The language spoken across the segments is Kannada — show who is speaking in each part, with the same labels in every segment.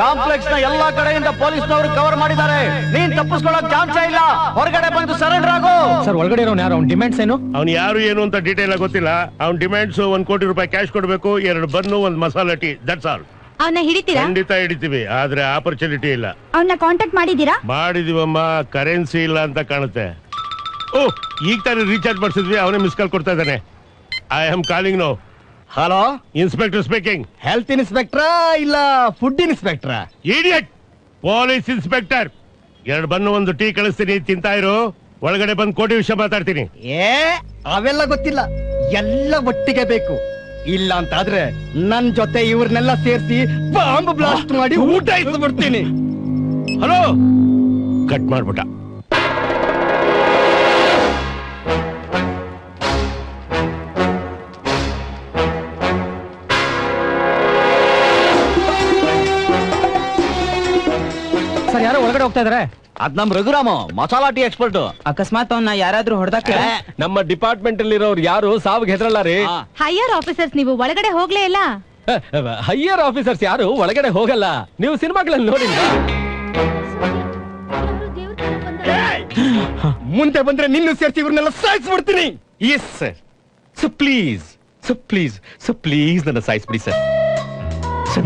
Speaker 1: ಕಾಂಪ್ಲೆಕ್ಸ್ ನ ಎಲ್ಲಾ ಕಡೆಯಿಂದ ಪೊಲೀಸ್ನವರು ಕವರ್ ಮಾಡಿದ್ದಾರೆ. ನೀನ್ ತಪ್ಪಿಸ್ಕೊಳ್ಳೋಕ್ ಚಾನ್ಸೇ ಇಲ್ಲ. ಹೊರಗಡೆ ಬಂದು ಸರೆಂಡರ್ ಆಗು.
Speaker 2: ಸರ್ ಒಳಗಡೆ ಇರೋನು ಯಾರು? ಅವ್ನ ಡಿಮ್ಯಾಂಡ್ಸ್ ಏನು?
Speaker 3: ಅವ್ನು ಯಾರು ಏನು ಅಂತ ಡೀಟೇಲ್ ಆಗಿ ಗೊತ್ತಿಲ್ಲ. ಅವ್ನ ಡಿಮ್ಯಾಂಡ್ಸ್ 1 ಕೋಟಿ ರೂಪಾಯಿ ಕ್ಯಾಶ್ ಕೊಡ್ಬೇಕು, 2 bun, 1 masala tea. That's all.
Speaker 4: ಅವನ್ನ ಹಿಡಿತೀರಾ?
Speaker 3: ಖಂಡಿತ ಹಿಡಿತೀವಿ, ಆದ್ರೆ ಆಪರ್ಚುನಿಟಿ ಇಲ್ಲ.
Speaker 4: ಅವನ್ನ ಕಾಂಟ್ಯಾಕ್ಟ್ ಮಾಡಿದೀರಾ?
Speaker 3: ಮಾಡಿದೀವಮ್ಮ, ಕರೆನ್ಸಿ ಇಲ್ಲ ಅಂತ ಕಾಣುತ್ತೆ. ಓಹ್, ಈಗ ತಾನೇ ರೀಚಾರ್ಜ್ ಮಾಡಿಸಿದ್ವಿ. ಅವನೇ ಮಿಸ್ ಕಾಲ್ ಕೊಡ್ತಾ ಇದ್ದಾನೆ. I am calling no.
Speaker 1: Hello,
Speaker 3: inspector speaking.
Speaker 1: Health ಇನ್ಸ್ಪೆಕ್ಟ್ರಾ ಇಲ್ಲ ಫುಡ್ ಇನ್ಸ್ಪೆಕ್ಟ್ರಾ?
Speaker 3: Idiot, police inspector. 2 bun 1 tea ಕಳಿಸ್ತೀನಿ, ತಿಂತಾ ಇರು. ಒಳಗಡೆ ಬಂದು ಕೋಟಿ ವಿಷಯ ಮಾತಾಡ್ತೀನಿ.
Speaker 1: ಅವೆಲ್ಲ ಗೊತ್ತಿಲ್ಲ, ಎಲ್ಲ ಒಟ್ಟಿಗೆ ಬೇಕು. ಇಲ್ಲ ಅಂತಾದ್ರೆ ನನ್ ಜೊತೆ ಇವ್ರನ್ನೆಲ್ಲ ಸೇರಿಸಿ ಬಾಂಬ್ ಬ್ಲಾಸ್ಟ್ ಮಾಡಿ ಊಟ ಇಸ್ಬಿಡ್ತೀನಿ.
Speaker 3: ಹಲೋ, ಕಟ್ ಮಾಡ್ಬಿಟ್ಟ.
Speaker 2: ಸರ್ ಯಾರೋ ಒಳಗಡೆ ಹೋಗ್ತಾ ಇದಾರೆ.
Speaker 1: ಅದ್ ನಮ್ ರಘುರಾಮ, ಮಸಾಲಾ ಟೀ ಎಕ್ಸ್ಪರ್ಟ್.
Speaker 5: ಅಕಸ್ಮಾತ್ ಅವನ್ನ ಯಾರಾದ್ರೂ ಹೊಡೆದಕ್ಕೆ
Speaker 2: ನಮ್ಮ ಡಿಪಾರ್ಟ್ಮೆಂಟ್ ಅಲ್ಲಿರೋರು ಯಾರು ಸಾವಿಗೆ ಹೆದರಲ್ಲ ರೀ.
Speaker 4: ಹೈಯರ್ ಆಫೀಸರ್ಸ್ ನೀವು ಒಳಗಡೆ ಹೋಗ್ಲೇ ಇಲ್ಲ.
Speaker 2: ಹೈಯರ್ ಆಫೀಸರ್ಸ್ ಯಾರು ಒಳಗಡೆ ಹೋಗಲ್ಲ. ನೀವು ಸಿನಿಮಾಗಳಲ್ಲಿ ನೋಡಿಲ್ಲ.
Speaker 1: ಮುಂದೆ ಬಂದ್ರೆ ನಿನ್ನೂ ಸೇರಿಸಿ ಇವ್ರನ್ನೆಲ್ಲ ಸಾಯಿಸ್ಬಿಡ್ತೀನಿ.
Speaker 6: Yes sir. ಸೊ ಪ್ಲೀಸ್ ನನ್ನ ಸಾಯಿಸ್ಬಿಡಿ ಸರ್.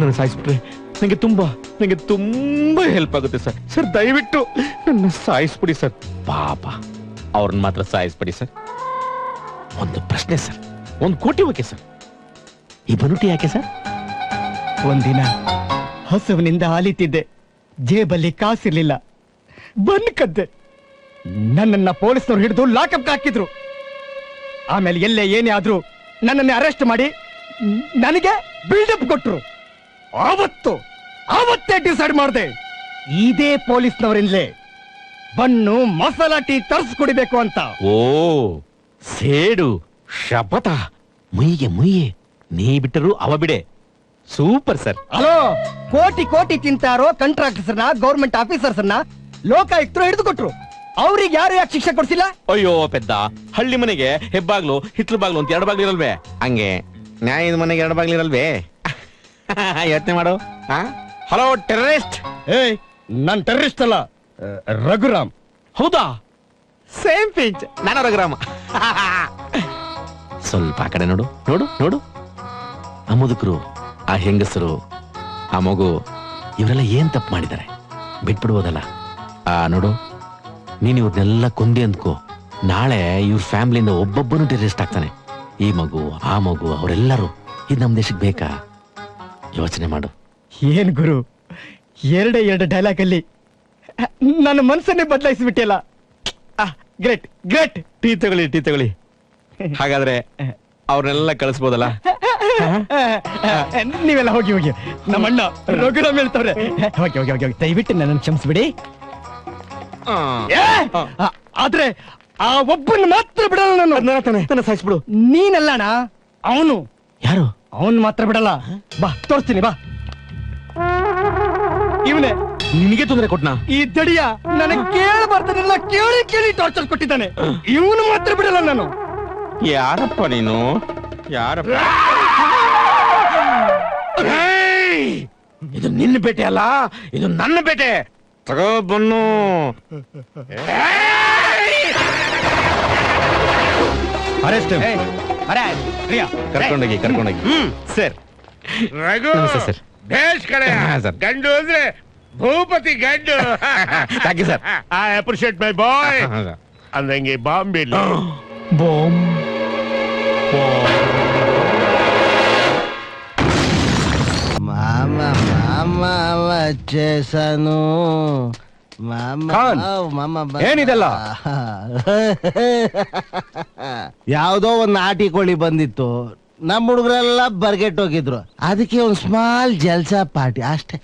Speaker 6: ನನ್ನ ಸಾಯಿಸ್ಬಿಟ್ರೆ ನಂಗೆ ತುಂಬಾ ಹೆಲ್ಪ್ ಆಗುತ್ತೆ ಸರ್. ಸರ್ ದಯವಿಟ್ಟು ನನ್ನ ಸಾಯಿಸ್ಬಿಡಿ ಸರ್. ಪಾಪ ಅವ್ರನ್ನ ಮಾತ್ರ ಸಾಯಿಸ್ಬಿಡಿ ಸರ್. ಒಂದು ಪ್ರಶ್ನೆ ಸರ್, 1 ಕೋಟಿ ಓಕೆ ಸರ್, ಈ ಬನುಟಿ ಯಾಕೆ ಸರ್?
Speaker 1: ಒಂದಿನ ಹಸುವಿನಿಂದ ಹಾಲಿತಿದ್ದೆ, ಜೇಬಲ್ಲಿ ಕಾಸಿರ್ಲಿಲ್ಲ, ಬನ್ ಕದ್ದೆ. ನನ್ನನ್ನ ಪೊಲೀಸ್ನವ್ರು ಹಿಡಿದು ಲಾಕಪ್ ಹಾಕಿದ್ರು. ಆಮೇಲೆ ಎಲ್ಲೇ ಏನೇ ಆದ್ರೂ ನನ್ನನ್ನೇ ಅರೆಸ್ಟ್ ಮಾಡಿ ನನಗೆ ಬಿಲ್ಡಪ್ ಕೊಟ್ರು. ಆವತ್ತೇ ಡಿಸೈಡ್ ಮಾಡಿದೆ, ಇದೇ ಪೊಲೀಸ್ನವರಿಂದಲೇ ಬನ್ನು ಮಸಾಲಾ ಟೀ ತರಿಸ್ಕೊಡಿಬೇಕು ಅಂತ.
Speaker 6: ಓ ಸೇಡು ಶಪಥ, ಮುಯ್ಯೆ ನೀ ಬಿಟ್ಟರು ಅವ ಬಿಡೆ. Super sir.
Speaker 1: ಹಲೋ, ಕೋಟಿ ತಿಂತಾರೋ ಕಾಂಟ್ರಾಕ್ಟರ್ಸ್ನ, ಗೌರ್ಮೆಂಟ್ ಆಫೀಸರ್ಸ್ನ ಲೋಕಾಯುಕ್ತರು ಹಿಡಿದು ಕೊಟ್ರು. ಅವ್ರಿಗೆ ಯಾರು ಯಾಕೆ ಶಿಕ್ಷೆ ಕೊಡ್ಸಿಲ್ಲ?
Speaker 6: ಅಯ್ಯೋ ಪೆದ್ದ, ಹಳ್ಳಿ ಮನೆಗೆ ಹೆಬ್ಬಾಗ್ಲು ಹಿತ್ಲು ಬಾಗ್ಲು ಅಂತ 2 ಬಾಗ್ಲು ಇರಲ್ವೇ? ಹಂಗೆ ನ್ಯಾಯದ ಮನೆಗೆ 2 ಬಾಗ್ಲು ಇರಲ್ವೇ? ಯೋಚನೆ ಮಾಡು. Hello terrorist.
Speaker 1: ನಾನ್ ಟೆರರಿಸ್ಟ್ ಅಲ್ಲ, ರಘುರಾಮ್.
Speaker 6: ಹೌದಾ? Same pinch. ನಾನು ರಘುರಾಮ. ಸ್ವಲ್ಪ ಆ ಕಡೆ ನೋಡು. ಆ ಮುದುಕರು, ಆ ಹೆಂಗಸರು, ಆ ಮಗು, ಇವರೆಲ್ಲ ಏನ್ ತಪ್ಪು ಮಾಡಿದ್ದಾರೆ? ಬಿಟ್ಬಿಡ್ಬೋದಲ್ಲ. ನೋಡು, ನೀನ್ ಇವ್ರನ್ನೆಲ್ಲ ಕೊಂದಿ ಅಂದ್ಕೋ, ನಾಳೆ ಇವ್ರ ಫ್ಯಾಮಿಲಿಯಿಂದ ಒಬ್ಬೊಬ್ಬನು ಟೆರರಿಸ್ಟ್ ಆಗ್ತಾನೆ. ಈ ಮಗು, ಆ ಮಗು, ಅವರೆಲ್ಲರೂ. ಇದು ನಮ್ ದೇಶಕ್ಕೆ ಬೇಕಾ? ಯೋಚನೆ ಮಾಡು.
Speaker 1: ಏನ್ ಗುರು, 2 ಡೈಲಾಗ್ ಅಲ್ಲಿ ನನ್ನ ಮನಸ್ಸನ್ನೇ ಬದಲಾಯಿಸ್ಬಿಟ್ಟಿಲ್ಲ. ಗ್ರೇಟ್.
Speaker 6: ಟೀ ತಗೊಳ್ಳಿ. ಹಾಗಾದ್ರೆ ಅವ್ರನ್ನೆಲ್ಲ ಕಳಿಸ್ಬೋದಲ್ಲ?
Speaker 1: ನೀವೆಲ್ಲ ಹೋಗಿ. ನಮ್ಮ ಅಣ್ಣ ರಘುರಾಮ್ ಹೇಳ್ತವ್ರೆ. ಹೋಗಿ ದಯವಿಟ್ಟು ನನ್ನನ್ನು ಕ್ಷಮಿಸ್ಬಿಡಿ. ಆದ್ರೆ ಆ ಒಬ್ಬನ್ ಮಾತ್ರ ಬಿಡಲ್ಲ ನಾನು.
Speaker 6: ಸಾಯಿಸ್ಬಿಡು.
Speaker 1: ನೀನಲ್ಲಣ್ಣ, ಅವನು.
Speaker 6: ಯಾರು?
Speaker 1: ಅವನ್ ಮಾತ್ರ ಬಿಡಲ್ಲ. ಬಾ ತೋರಿಸ್ತೀನಿ, ಬಾ. ಇವನೇ
Speaker 6: ನಿನಗೆ ತೊಂದರೆ ಕೊಟ್ನಾ?
Speaker 1: ಈ ದಡಿಯ ನನಗೆ ಕೇಳಬಾರ್ದನ್ನೆಲ್ಲ ಕೇಳಿ ಟಾರ್ಚರ್ ಕೊಟ್ಟಿದ್ದಾನೆ. ಇವನು ಮಾತ್ರ ಬಿಡಲ್ಲ ನಾನು.
Speaker 6: ಯಾರಪ್ಪ ನೀನು? ಯಾರಪ್ಪ? ಇದು ನಿನ್ನ ಬೇಟೆ ಅಲ್ಲ, ಇದು ನನ್ನ ಬೇಟೆ. ತಗೋ ಬನ್ನು.
Speaker 1: ಅರೆಸ್ಟ್.
Speaker 6: ಕರ್ಕೊಂಡೋಗಿ. Sir
Speaker 3: Raghu
Speaker 6: sir.
Speaker 3: ಬೇಷ್ ಕಡೆ
Speaker 6: ಸರ್.
Speaker 3: ಗಂಡು ಅಂದ್ರೆ ಭೂಪತಿ ಗಂಡು.
Speaker 6: Thank you sir.
Speaker 3: I appreciate my boy. ಅಂದಂಗೆ ಬಾಂಬೆ
Speaker 7: మామ వచ్చేసాను.
Speaker 1: ಏನಿದೆಲ್ಲ?
Speaker 7: ಯಾವ್ದೋ ಒಂದ್ ನಾಟಿ ಕೋಳಿ ಬಂದಿತ್ತು, ನಮ್ಮ ಹುಡುಗರೆಲ್ಲ ಬರ್ಗೆಟ್ಟೋಗಿದ್ರು. ಅದಕ್ಕೆ ಒಂದ್ ಸ್ಮಾಲ್ ಜಲ್ಸಾ ಪಾರ್ಟಿ ಅಷ್ಟೇ.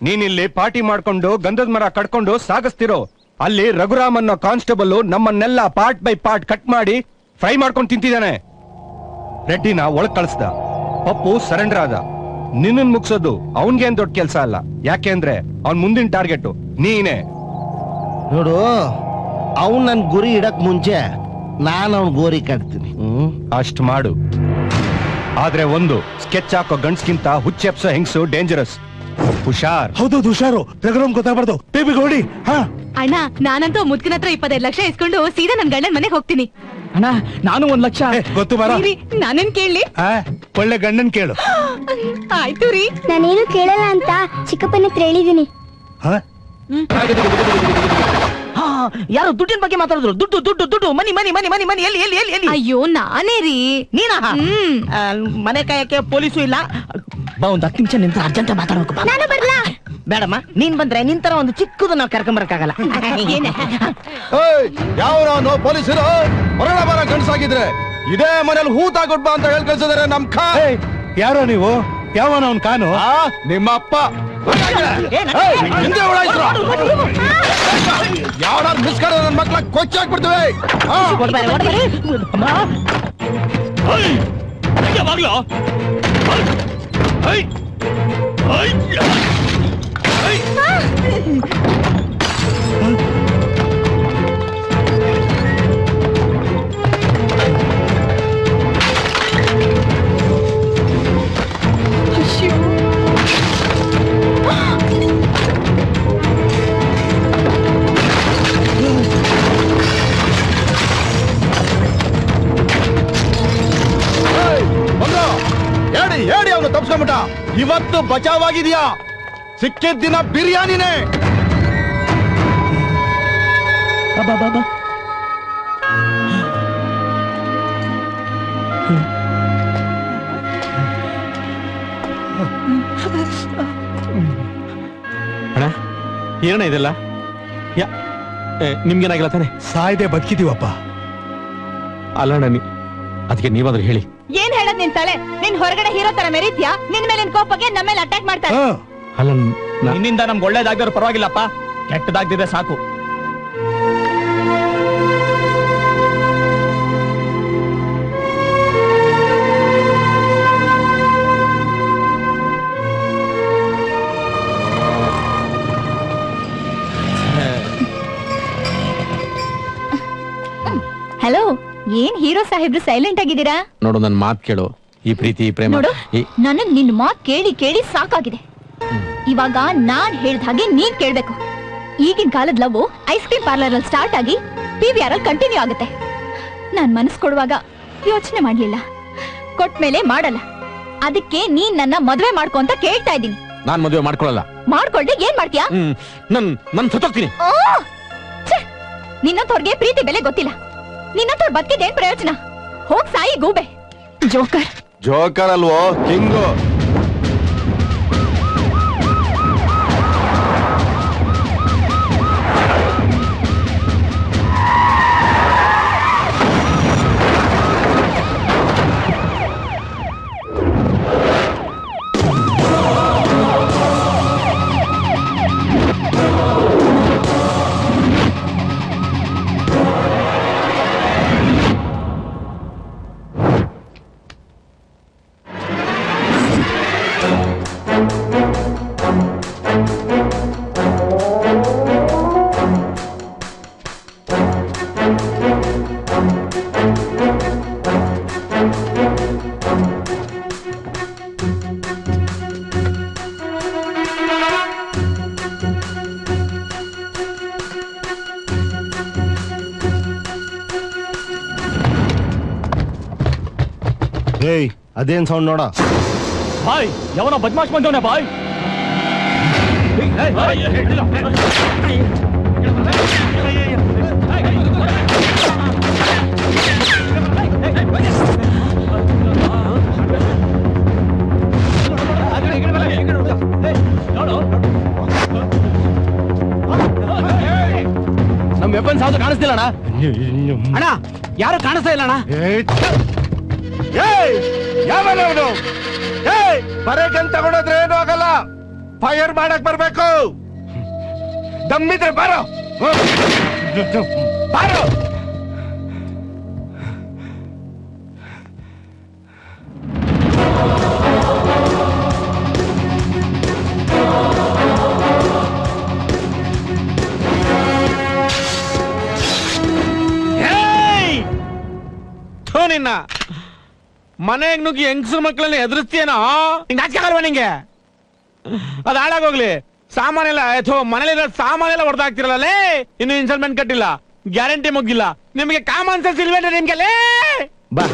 Speaker 1: ನೀನಿಲ್ಲಿ ಪಾರ್ಟಿ ಮಾಡ್ಕೊಂಡು ಗಂಧದ ಮರ ಕಡ್ಕೊಂಡು ಸಾಗಿಸ್ತಿರೋ, ಅಲ್ಲಿ ರಘುರಾಮ್ ಅನ್ನೋ ಕಾನ್ಸ್ಟೇಬಲ್ ನಮ್ಮನ್ನೆಲ್ಲ ಪಾರ್ಟ್ ಬೈ ಪಾರ್ಟ್ ಕಟ್ ಮಾಡಿ ಫ್ರೈ ಮಾಡ್ಕೊಂಡು ತಿಂತಿದ್ದಾನೆ. ರೆಡ್ಡಿನ ಒಳಗ್ ಕಳಿಸ್ದ, ಪಪ್ಪು ಸರೆಂಡರ್ ಆದ. ನಿನ್ನನ್ ಮುಗ್ಸೋದು ಅವನ್ಗೇನ್ ದೊಡ್ಡ ಕೆಲ್ಸ ಅಲ್ಲ. ಯಾಕೆಂದ್ರೆ ಅವ್ನ್ ಮುಂದಿನ ಟಾರ್ಗೆಟ್ ನೀನೇ.
Speaker 7: ನೋಡು, ಅವನ್ ನನ್ ಗುರಿ ಇಡಕ್ ಮುಂಚೆ ನಾನು ಅವ್ನ್ ಗೋರಿ ಕಟ್ತೀನಿ.
Speaker 1: ಅಷ್ಟ್ ಮಾಡು. ಆದ್ರೆ ಒಂದು, ಸ್ಕೆಚ್ ಹಾಕೋ ಗಂಡ್ಸ್ಗಿಂತ ಹುಚ್ಚೆಪ್ಸೋ ಹೆಂಗ್ಸು ಡೇಂಜರಸ್. ಹುಷಾರ್.
Speaker 8: ಹೌದೌದು ಹುಷಾರು, ರಘುರಾಮ್ ಗೊತ್ತಾಗ್ಬಾರ್ದು. ಬೇಬಿ ಗೋಡಿ. ಹಾ
Speaker 4: ಅಣ್ಣ ನಾನಂತೂ ಮುದ್ಕಿನ ಹತ್ರ 25 ಲಕ್ಷ ಇಸ್ಕೊಂಡು ಸೀದಾ ನನ್ ಗಂಡನ್ ಮನೆಗೆ ಹೋಗ್ತೀನಿ.
Speaker 5: ಅಣ್ಣ ನಾನು 1 ಲಕ್ಷ.
Speaker 8: ಗೊತ್ತು ಬಾರ.
Speaker 4: ರೀ, ನಾನೇನ್ ಕೇಳಲಿ?
Speaker 8: ಒಳ್ಳೆ ಗಂಡನ್ ಕೇಳು.
Speaker 4: ಆಯ್ತು ರೀ.
Speaker 9: ನಾನೇನು ಕೇಳಲ್ಲ ಅಂತ ಚಿಕ್ಕಪ್ಪನ ಹತ್ರ ಹೇಳಿದೀನಿ.
Speaker 8: ಹಾ
Speaker 5: ಹಾ, ಯಾರು ದುಡ್ಡಿನ ಬಗ್ಗೆ ಮಾತಾಡಿದ್ರು? ದುಡ್ಡು ದುಡ್ಡು ದುಡ್ಡು, ಮನಿ ಮನಿ ಮನಿ ಮನಿ ಮನಿ, ಎಲ್ಲಿ ಎಲ್ಲಿ ಎಲ್ಲಿ ಎಲ್ಲಿ?
Speaker 4: ಅಯ್ಯೋ ನಾನೇ ರೀ.
Speaker 5: ನೀನಾ? ಮನೆ ಕಾಯಕ್ಕೆ ಪೊಲೀಸು ಇಲ್ಲ. ಬಾ, ಒಂದು 10 ನಿಮಿಷ ನಿಂತು ಅರ್ಜೆಂಟ್ ಮಾತಾಡ್ಬೇಕು. ಬಾ.
Speaker 9: ನಾನು ಬರ್ಲಾ?
Speaker 5: ಬೇಡಮ್ಮ, ನೀನ್ ಬಂದ್ರೆ ನಿನ್ ತರ ಒಂದು ಚಿಕ್ಕದು ನಾವು ಕರ್ಕೊಂಬರಕ್ಕಾಗಲ್ಲ.
Speaker 1: ಯಾವ ಪೊಲೀಸರು ಹೊರಗಡೆ ಬರ ಗಂಡಸಾಗಿದ್ರೆ ಇದೇ ಮನೇಲಿ ಹೂತಾಗೊಡ್ಬ ಅಂತ ಹೇಳಿ ಕಳ್ಸಿದಾರೆ ನಮ್
Speaker 8: ಯಾರೋ ನೀವು? ಯಾವನ ಅವ್ನ್ ಕಾನು?
Speaker 1: ನಿಮ್ಮ ಅಪ್ಪ ಹಿಂದೆ ಉಳಾಯ್ತು. ಯಾವ್ದಾರು ಮಿಸ್ ಕಡೆ ನನ್ನ ಮಕ್ಳ ಕೊಚ್ಚಾಕ್ಬಿಡ್ತೀವಿ.
Speaker 5: ಹೊಡ್ಬೇಡಿ, ಹೊಡ್ಬೇಡಿ. ಅಮ್ಮ.
Speaker 1: ಹೇಳಿ ಅವನು ತಪ್ಸ್ಕೊಂಬಿಟ್ಟ. ಇವತ್ತು ಬಚಾವಾಗಿದ್ಯಾ? ಸಿಕ್ಕಿದ ದಿನ ಬಿರಿಯಾನಿನೇ.
Speaker 5: ಬಾ ಬಾ ಬಾ.
Speaker 6: ಅಣ್ಣ ಏನಣ್ಣ ಇದೆಲ್ಲ? ನಿಮ್ಗೇನಾಗಿಲ್ಲ ತಾನೆ?
Speaker 8: ಸಾಯ್ದೆ ಬದುಕಿದೀವಪ್ಪ.
Speaker 6: ಅಲ್ಲ ಅಣ್ಣ, ಅದಕ್ಕೆ ನೀವಾದ್ರೂ ಹೇಳಿ.
Speaker 4: ಏನ್ ಹೇಳದ್ ನಿನ್ ತಲೆ? ನಿನ್ ಹೊರಗಡೆ ಹೀರೋ ತರ ಮೆರೀತ್ಯಾ? ನಿನ್ ಮೇಲಿನ ಕೋಪಕ್ಕೆ ನಮ್ಮ ಮೇಲೆ ಅಟ್ಯಾಕ್ ಮಾಡ್ತಾರೆ.
Speaker 6: ಅಲ್ಲ
Speaker 2: ನಿನ್ನಿಂದ ನಮ್ಗೆ ಒಳ್ಳೇದಾಗ್ದಿರೋ ಪರವಾಗಿಲ್ಲಪ್ಪ, ಕೆಟ್ಟದಾಗ್ದಿದ್ರೆ ಸಾಕು.
Speaker 4: ಹಲೋ, ಏನ್ ಹೀರೋ ಸಾಹೇಬ್ರು ಸೈಲೆಂಟ್ ಆಗಿದ್ದೀರಾ?
Speaker 6: ನೋಡು, ನನ್ನ ಮಾತು ಕೇಳು. ಈ ಪ್ರೀತಿ ಪ್ರೇಮ
Speaker 4: ನೋಡು, ನನಗ್ ನಿನ್ ಮಾತ್ ಕೇಳಿ ಕೇಳಿ ಸಾಕಾಗಿದೆ. ಇವಾಗ ನಾನ್ ಹೇಳ್ದ ಹಾಗೆ ನೀನ್ ಕೇಳ್ಬೇಕು. ಈಗಿನ ಕಾಲದ ಲವ್ ಐಸ್ ಕ್ರೀಮ್ ಪಾರ್ಲರ್ ಅಲ್ಲಿ ಸ್ಟಾರ್ಟ್ ಆಗಿ PVR ಅಲ್ಲಿ ಕಂಟಿನ್ಯೂ ಆಗುತ್ತೆ. ನಾನ್ ಮನಸ್ ಕೊಡುವಾಗ ಯೋಚನೆ ಮಾಡ್ಲಿಲ್ಲ, ಕೊಟ್ಮೇಲೆ ಮಾಡಲ್ಲ. ಅದಕ್ಕೆ ನೀನ್ ನನ್ನ ಮದ್ವೆ ಮಾಡ್ಕೊ ಅಂತ ಕೇಳ್ತಾ ಇದ್ದೀನಿ.
Speaker 6: ನಾನ್ ಮದುವೆ ಮಾಡ್ಕೊಳಲ್ಲ.
Speaker 4: ಮಾಡ್ಕೊಳ್ದೆ ಏನ್ ಮಾಡ್ತೀಯಾ?
Speaker 6: ನನ್ ಸತ್ತೋಗ್ತೀನಿ.
Speaker 4: ನಿನ್ನಂತವ್ರಿಗೆ ಪ್ರೀತಿ ಬೆಲೆ ಗೊತ್ತಿಲ್ಲ. ನಿನ್ನಂತವ್ರ ಬದುಕಿದೇನ್ ಪ್ರಯೋಜನ? ಹೋಗ್ ಸಾಯಿ ಗೂಬೆ. ಜೋಕರ್.
Speaker 1: ಜೋಕರ್ ಅಲ್ವೋ, ಕಿಂಗು.
Speaker 8: ಏಯ್, ಅದೇನ್ ಸೌಂಡ್ ನೋಡ?
Speaker 2: ಬಾಯ್, ಯಾವನ ಬದ್ಮಾಶ್ ಬಂದವನೇ ಬಾಯ್.
Speaker 1: ನಮ್ ವೆಪನ್ಸ್ ಯಾವ್ದು ಕಾಣಿಸ್ತಿಲ್ಲ ಅಣ್ಣ.
Speaker 5: ಅಣ್ಣ, ಯಾರು ಕಾಣಿಸ್ತಾ ಇಲ್ಲ ಅಣ್ಣ.
Speaker 1: ಯಾವನವನು? ಬರೇಕನ್ ತಗೊಂಡೋದ್ರೆ ಏನು ಆಗಲ್ಲ, ಫೈರ್ ಮಾಡಕ್ ಬರ್ಬೇಕು. ದಮ್ಮಿದ್ರೆ ಬಾರೋ, ಬಾರೋ.
Speaker 6: ನಿನ್ನ ಮನೆಗ್ ನುಗ್ಗಿ ಹೆಂಗಸರು ಮಕ್ಕಳನ್ನ ಎದುರಿಸ್ತೀಯನೋ? ನಾಚಿಕೆ ಆಗಲ್ವಾ ನಿಂಗೆ? ಅದ್ ಹಾಳಾಗೋಗ್ಲಿ. ಸಾಮಾನೆಲ್ಲ ಮನೇಲಿರೋ ಸಾಮಾನೆಲ್ಲ ಹೊಡೆದಾಕ್ತಿರಲ್ಲೇ, ಇನ್ನು ಇನ್ಸ್ಟಾಲ್ಮೆಂಟ್ ಕಟ್ಟಿಲ್ಲ, ಗ್ಯಾರಂಟಿ ಮುಗಿಲ್ಲ. ನಿಮಗೆ ಕಾಮನ್ ಸೆನ್ಸ್ ಇಲ್ವೇನ್ರಿ ನಿಮ್ಗೆ? ಬಾ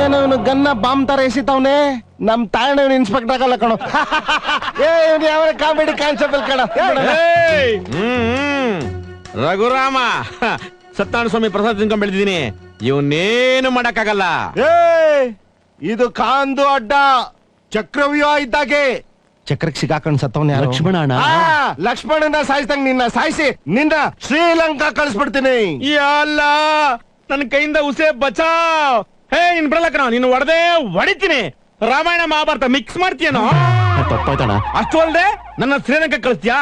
Speaker 7: ಏನವನು ಗನ್ನ ಬಾಂಬ್ ತರ ಎಸಿತವನೆ. ನಮ್ ತಾಯಣ್ಣ ಇನ್ಸ್ಪೆಕ್ಟರ್ ಆಗಲ್ಲ ಕಣೋ. ಯಾವ ಕಾಮಿಡಿ ಕಾನ್ಸೆಪ್ಟ್ ಕಣ.
Speaker 6: ರಘುರಾಮ, ಸತ್ಯನಾರಾಯಣ ಸ್ವಾಮಿ ಪ್ರಸಾದ್ ತಿನ್ಕೊಂಡ್ ಬೆಳೆದಿದ್ದೀನಿ. ಇವನ್ನೇನು ಮಾಡಕ್ಕಾಗಲ್ಲ.
Speaker 7: ಇದು ಕಾಂದು ಅಡ್ಡ ಚಕ್ರವ್ಯೂಹ ಇದ್ದಾಗೆ. ಚಕ್ರಕ್ಕೆ ಸಿಗಾಕೊಂಡ್ ಸತ್ತವನ
Speaker 6: ಲಕ್ಷ್ಮಣ ಅಣ್ಣ.
Speaker 7: ಲಕ್ಷ್ಮಣನ ಸಾಯಿಸ್ದಂಗ್ ನಿನ್ನ ಸಾಯಿಸಿ ನಿನ್ನ ಶ್ರೀಲಂಕಾ ಕಳಿಸ್ಬಿಡ್ತೀನಿ.
Speaker 6: ಅಲ್ಲ, ನನ್ನ ಕೈಯಿಂದ ಉಸೆ ಬಚಾವ್. ಹೇ ಇನ್ ಬಿಡಲಕ್ಕ, ನೀನು ಹೊಡೆದೇ ಹೊಡಿತೀನಿ. ರಾಮಾಯಣ ಮಹಾಭಾರತ ಮಿಕ್ಸ್ ಮಾಡ್ತೀಯನೋ?
Speaker 2: ತಪ್ಪಾಯ್ತಣ್ಣ.
Speaker 6: ಅಷ್ಟು ಅಲ್ದೆ ನನ್ನ ಶ್ರೀಲಂಕಾ ಕಳಿಸ್ತೀಯಾ?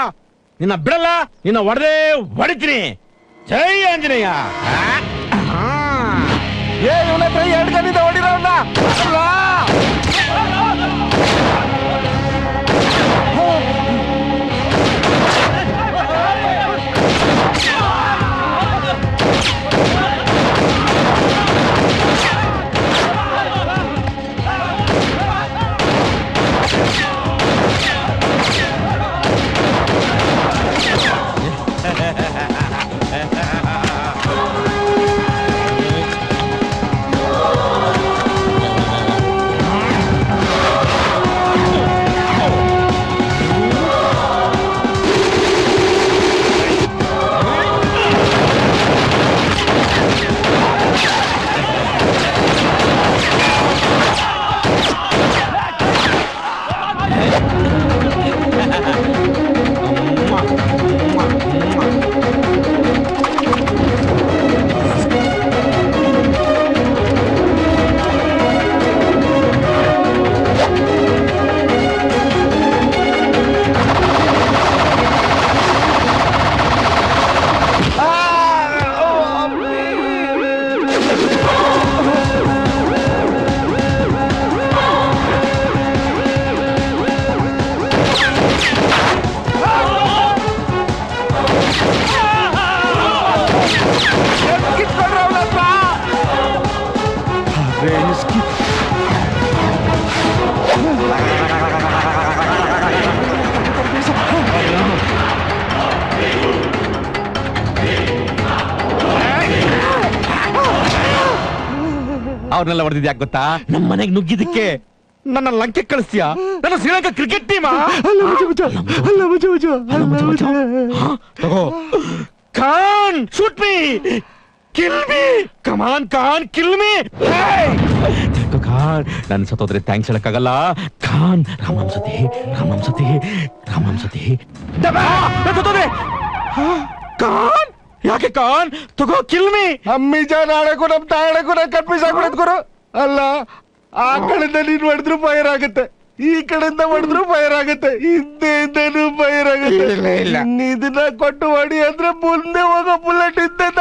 Speaker 6: ನಿನ್ನ ಬಿಡಲ್ಲ, ನಿನ್ನ ಹೊಡೆದೇ ಹೊಡಿತೀನಿ. ಜೈ ಆಂಜನೇಯ.
Speaker 7: ಇವನ ಹತ್ರ 2 ಗನ್ನಿಂದ ಹೊಡಿರೋಣ.
Speaker 6: ಅವ್ರನ್ನೆಲ್ಲ ಹೊಡೆದಿದ್ಯಾಕೆ ಗೊತ್ತಾ? ನಮ್ಮ ಮನೆಗೆ ನುಗ್ಗಿದ್ದಕ್ಕೆ. ನನ್ನ ಲಂಕೆ ಕಳಿಸ್ತೀಯಾ? ನನ್ನ ಶ್ರೀಲಂಕಾ ಕ್ರಿಕೆಟ್ ಟೀಮಾ? ತಗೋ. Khan shoot me, kill me, come on Khan, kill me. Khan, ನನ್ನ ಸತ್ತೋದ್ರೆ ಥ್ಯಾಂಕ್ಸ್ ಹೇಳಕ್ಕಾಗಲ್ಲ. ಖಾನ್, ರಾಮಂ ಸತಿ, ರಾಮಂ ಸತಿ, ರಾಮಂ ಸತಿ. ಖಾನ್, ಯಾಕೆ ಖಾನ್? ತಗೋ, ಕಿಲ್ ಮೀ.
Speaker 7: ಅಮ್ಮಿ ಜಾನ್ ಆಡಕ್ಕೂ ನಮ್ ತಾಯಣಕ್ಕೂ ನಾ ಕನ್ಫ್ಯೂಸ್ ಆಗ್ಬಿಡತ್ ಗುರು. ಅಲ್ಲ, ಆ ಕಡೆಯಿಂದ ನೀನ್ ಹೊಡೆದ್ರು ಫೈರ್ ಆಗುತ್ತೆ, ಈ ಕಡೆಯಿಂದ ಹೊಡೆದ್ರು ಫೈರ್ ಆಗುತ್ತೆ, ಹಿಂದೆಯಿಂದನೂ ಫೈರ್ ಆಗುತ್ತೆ. ಇದನ್ನ ಕೊಟ್ಟು ಹೊಡಿ ಅಂದ್ರೆ ಮುಂದೆ ಹೋಗೋ ಬುಲೆಟ್ ಇದ್ದ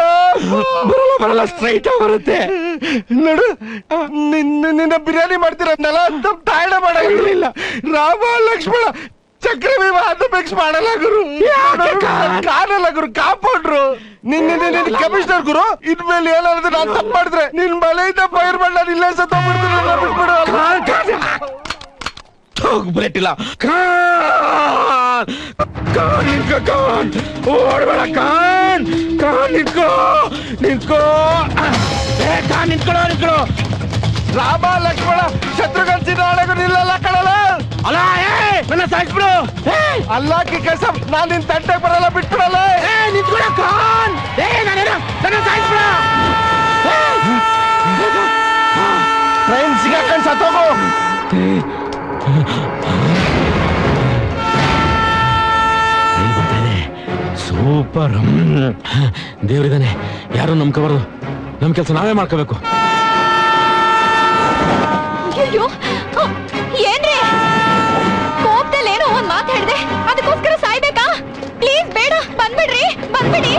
Speaker 6: ಬರಲ್ಲ, ಸ್ಟ್ರೈಟ್ ಆಗಿ ಬರುತ್ತೆ.
Speaker 7: ನೋಡು, ನಿನ್ನ ಬಿರಿಯಾನಿ ಮಾಡ್ತಿರೋದ್ನಲ್ಲ ನಮ್ ತಾಯಣ ಮಾಡಂಗಿಲ್ಲ. ರಾಮ ಲಕ್ಷ್ಮಣ ಚಕ್ರವ್ಯೂಹ ಅದು ಮಿಕ್ಸ್ ಮಾಡಲ್ಲ ಗುರು. ಕಾಣಲ್ಲ ಗುರು, ಕಾಂಪೌಂಡ್ರು. ನಿನ್ನ ಕಮಿಷನರ್ ಗುರು. ಇನ್ಮೇಲೆ ಏನಾದ್ರು ನಾನ್ ತಪ್ಪು ಮಾಡಿದ್ರೆ ನಿನ್ ಮಲೆಯಿಂದ ಫೈರ್ ಮಾಡಿ ನಾನು ಇಲ್ಲೇ ಸತ್ತೋಗ್ಬಿಡ್ತೀನಿ.
Speaker 6: ಬುಲೆಟ್ ಇಲ್ಲ. ಖಾನ್, ಖಾನ್ ನಿಂತ್ಕೋ, ಖಾನ್ ಓಡ್ಬೇಡ. ಖಾನ್, ಖಾನ್ ನಿಂತ್ಕೋ, ನಿಂತ್ಕೋ. ಖಾನ್ ನಿಂತ್ಕೊಳ್ಳೋ, ನಿಂತ್ಕೊಳ್ಳೋ.
Speaker 7: ರಾಮ ಲಕ್ಷ್ಮಣ ಶತ್ರುಘ್ನ ಸಿದ್ಧಾಳಗೂ ನಿಲ್ಲಲ್ಲ ಕಣಲ್ಲ.
Speaker 6: ಅಲ್ಲ, ನನ್ನ ಸಾಯಿಸ್ಬಿಡು.
Speaker 7: ಅಲ್ಲಾಕಿ ಕಸಂ, ನಾನ್ ನಿನ್ ತಂಟೆ ಬರಲ್ಲ, ಬಿಟ್ಬಿಡಲ್ಲ.
Speaker 6: ನಿಂತ್ಕೊಳ್ಳೋ ಖಾನ್. ನನ್ನ ಸಾಯಿಸ್ಬಿಡು.
Speaker 7: ಟ್ರೈನ್ ಸಿಗಾಕೊಂಡ್ ಸತ್ತೋಗು.
Speaker 6: ಸೂಪರ್. ದೇವ್ರಿದಾನೆ, ಯಾರು ನಂಬ್ಕೋಬಾರ್ದು. ನಮ್ ಕೆಲಸ ನಾವೇ ಮಾಡ್ಕೋಬೇಕು.
Speaker 4: ಅಯ್ಯೋ, ಏನ್ರಿ ಕೋಪದಲ್ಲಿ ಏನೋ ಒಂದ್ ಮಾತು ಹೇಳಿದೆ, ಅದಕ್ಕೋಸ್ಕರ ಸಾಯ್ಬೇಕಾ? ಪ್ಲೀಸ್ ಬೇಡ, ಬಂದ್ಬಿಡ್ರಿ, ಬಂದ್ಬಿಡಿ.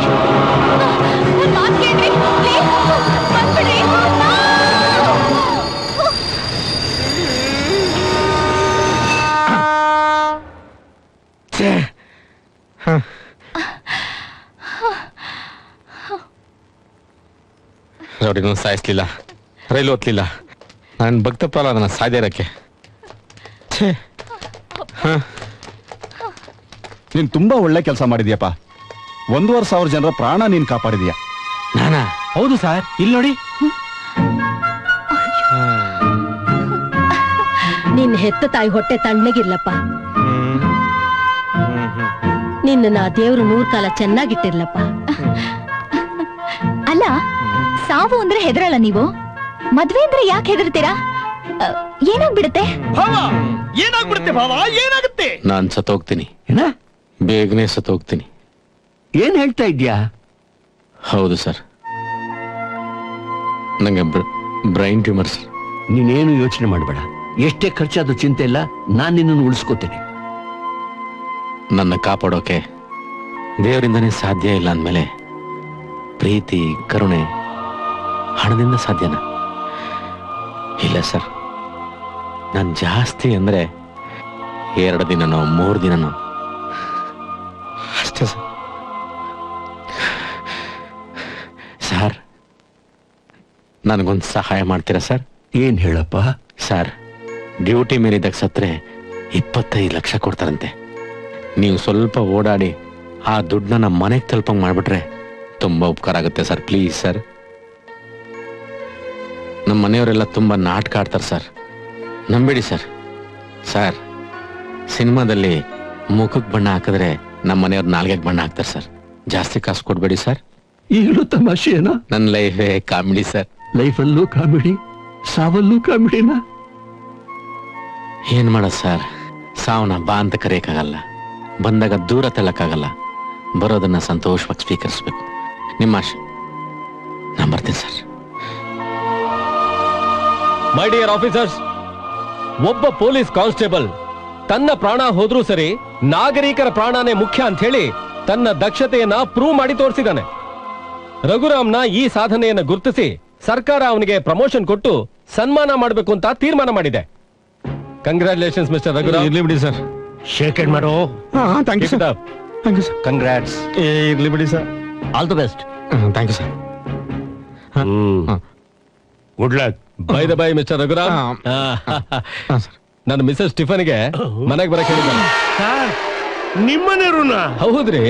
Speaker 4: ಒಂದ್ ಮಾತು ಕೇಳ್ರಿ, ಪ್ಲೀಸ್ ಬಂದ್ಬಿಡ್ರಿ.
Speaker 6: ರೌಡಿನೂ ಸಾಯಿಸ್ಲಿಲ್ಲ, ರೈಲು ಓದ್ಲಿಲ್ಲ. ನಾನು ಭಕ್ತಪ್ಪ ಅದನ್ನ ಸಾಯ್ದೆ ಇರಕ್ಕೆ.
Speaker 8: ನೀನ್ ತುಂಬಾ ಒಳ್ಳೆ ಕೆಲಸ ಮಾಡಿದ್ಯಪ್ಪ. 1,500 ಜನರ ಪ್ರಾಣ ನೀನ್ ಕಾಪಾಡಿದ್ಯಾ.
Speaker 6: ನಾನಾ?
Speaker 2: ಹೌದು ಸರ್, ಇಲ್ಲಿ ನೋಡಿ.
Speaker 10: ನಿನ್ನ ಹೆತ್ತ ತಾಯಿ ಹೊಟ್ಟೆ ತಣ್ಣಗಿರ್ಲಪ್ಪ. ನಿನ್ನ ದೇವ್ರು 100 ಕಾಲ ಚೆನ್ನಾಗಿಟ್ಟಿರ್ಲಪ್ಪ.
Speaker 4: ಅಲ್ಲ, ಸಾವು ಅಂದ್ರೆ ಹೆದರಲ್ಲ ನೀವು? ಮದ್ವೆ ಅಂದ್ರೆ ಯಾಕೆ ಹೆದರ್ತೀರಾ? ಏನಾಗ್ಬಿಡುತ್ತೆ?
Speaker 5: ಏನಾಗ್ಬಿಡುತ್ತೆ ಭಾವ? ಏನಾಗುತ್ತೆ?
Speaker 6: ನಾನ್ ಸತ್ತೋಗ್ತೀನಿ,
Speaker 5: ಏನ?
Speaker 6: ಬೇಗನೆ ಸತ್ತೋಗ್ತೀನಿ.
Speaker 5: ಏನ್ ಹೇಳ್ತಾ ಇದ್ಯಾ?
Speaker 6: ಹೌದು ಸರ್, ನಂಗೆ ಬ್ರೈನ್ ಟ್ಯೂಮರ್ ಸರ್.
Speaker 5: ನೀನೇನು ಯೋಚನೆ ಮಾಡಬೇಡ. ಎಷ್ಟೇ ಖರ್ಚಾದ್ರೂ ಚಿಂತೆ ಇಲ್ಲ, ನಾನ್ ನಿನ್ನನ್ನು ಉಳಿಸ್ಕೋತೇನೆ.
Speaker 6: ನನ್ನ ಕಾಪಾಡೋಕೆ ದೇವರಿಂದನೇ ಸಾಧ್ಯ ಇಲ್ಲ ಅಂದಮೇಲೆ ಪ್ರೀತಿ ಕರುಣೆ ಹಣದಿಂದ ಸಾಧ್ಯನಾ? ಇಲ್ಲ ಸರ್, ನಾನು ಜಾಸ್ತಿ ಅಂದ್ರೆ 2 ದಿನನೋ 3 ದಿನನೋ ಅಷ್ಟೇ ಸರ್. ಸರ್, ನನಗೊಂದು ಸಹಾಯ ಮಾಡ್ತೀರಾ ಸರ್?
Speaker 5: ಏನ್ ಹೇಳಪ್ಪ?
Speaker 6: ಸರ್, ಡ್ಯೂಟಿ ಮೇಲಿದ್ದಾಗ ಸತ್ರೆ 25 ಲಕ್ಷ ಕೊಡ್ತಾರಂತೆ. ನೀವು ಸ್ವಲ್ಪ ಓಡಾಡಿ ಆ ದುಡ್ಡನ್ನ ನಮ್ಮ ಮನೆಗೆ ತಲುಪಂಗ್ ಮಾಡ್ಬಿಟ್ರೆ ತುಂಬಾ ಉಪಕಾರ ಆಗುತ್ತೆ ಸರ್. Please sir. ನಮ್ಮ ಮನೆಯವರೆಲ್ಲ ತುಂಬಾ ನಾಟಕ ಆಡ್ತಾರೆ ಸರ್, ನಂಬೇಡಿ ಸರ್. ಸರ್, ಸಿನಿಮಾದಲ್ಲಿ ಮುಖಕ್ಕೆ ಬಣ್ಣ ಹಾಕಿದ್ರೆ ನಮ್ಮ ಮನೆಯವ್ರು ನಾಲ್ಗೆಗೆ ಬಣ್ಣ ಹಾಕ್ತಾರೆ ಸರ್. ಜಾಸ್ತಿ ಕಾಸು ಕೊಡ್ಬೇಡಿ ಸರ್.
Speaker 5: ಈಗಲೂ ತಮಾಷೆ ಏನೋ?
Speaker 6: ನನ್ನ ಲೈಫೇ ಕಾಮಿಡಿ ಸರ್.
Speaker 5: ಲೈಫಲ್ಲೂ ಕಾಮಿಡಿ, ಸಾವಲ್ಲೂ ಕಾಮಿಡಿನ?
Speaker 6: ಏನ್ ಮಾಡೋದು ಸರ್, ಸಾವನ್ನ ಬಾ ಅಂತ ಕರೆಯಕ್ಕಾಗಲ್ಲ, ಬಂದಾಗ ದೂರ ತಳ್ಳಕ್ಕಾಗಲ್ಲ, ಬರೋದನ್ನ ಸಂತೋಷವಾಗಿ ಸ್ವೀಕರಿಸ್ಬೇಕು. ನಿಮ್ಮ ಆಶೆ. ನಾನು ಬರ್ತೀನಿ ಸರ್.
Speaker 2: ಮೈ ಡಿಯರ್ ಆಫೀಸರ್ಸ್, ಒಬ್ಬ ಪೊಲೀಸ್ ಕಾನ್ಸ್ಟೇಬಲ್ ತನ್ನ ಪ್ರಾಣ ಹೋದ್ರೂ ಸರಿ ನಾಗರಿಕರ ಪ್ರಾಣನೇ ಮುಖ್ಯ ಅಂತ ಹೇಳಿ ತನ್ನ ದಕ್ಷತೆಯನ್ನ ಪ್ರೂವ್ ಮಾಡಿ ತೋರಿಸಿದಾನೆ. ರಘುರಾಮ್ನ ಈ ಸಾಧನೆಯನ್ನ ಗುರುತಿಸಿ ಸರ್ಕಾರ ಅವನಿಗೆ ಪ್ರಮೋಷನ್ ಕೊಟ್ಟು ಸನ್ಮಾನ ಮಾಡಬೇಕು ಅಂತ ತೀರ್ಮಾನ ಮಾಡಿದೆ. Congratulations mister Raghuram.
Speaker 8: ಇರ್ಲಿ ಬಿಡಿ ಸರ್.
Speaker 3: ಶೇಕ್ ಹ್ಯಾಂಡ್ ಮಾಡು.
Speaker 8: Thank you
Speaker 2: Keep it
Speaker 8: sir.
Speaker 2: up.
Speaker 8: Thank you sir.
Speaker 1: Congrats.
Speaker 8: ಇರ್ಲಿ ಬಿಡಿ sir.
Speaker 5: All the best.
Speaker 6: Thank you sir.
Speaker 3: Good luck.
Speaker 2: Bye the bye mister Raghuram, ನನ್ನ ಮಿಸಸ್ ಸ್ಟಿಫನ್ಗೆ ಮನೆಗೆ ಬರಕ್ ಹೇಳಿದ್ದಾರೆ.
Speaker 3: ನಿಮ್ಮನೇರುನಾ?
Speaker 2: ಹೌದ್ರಿ.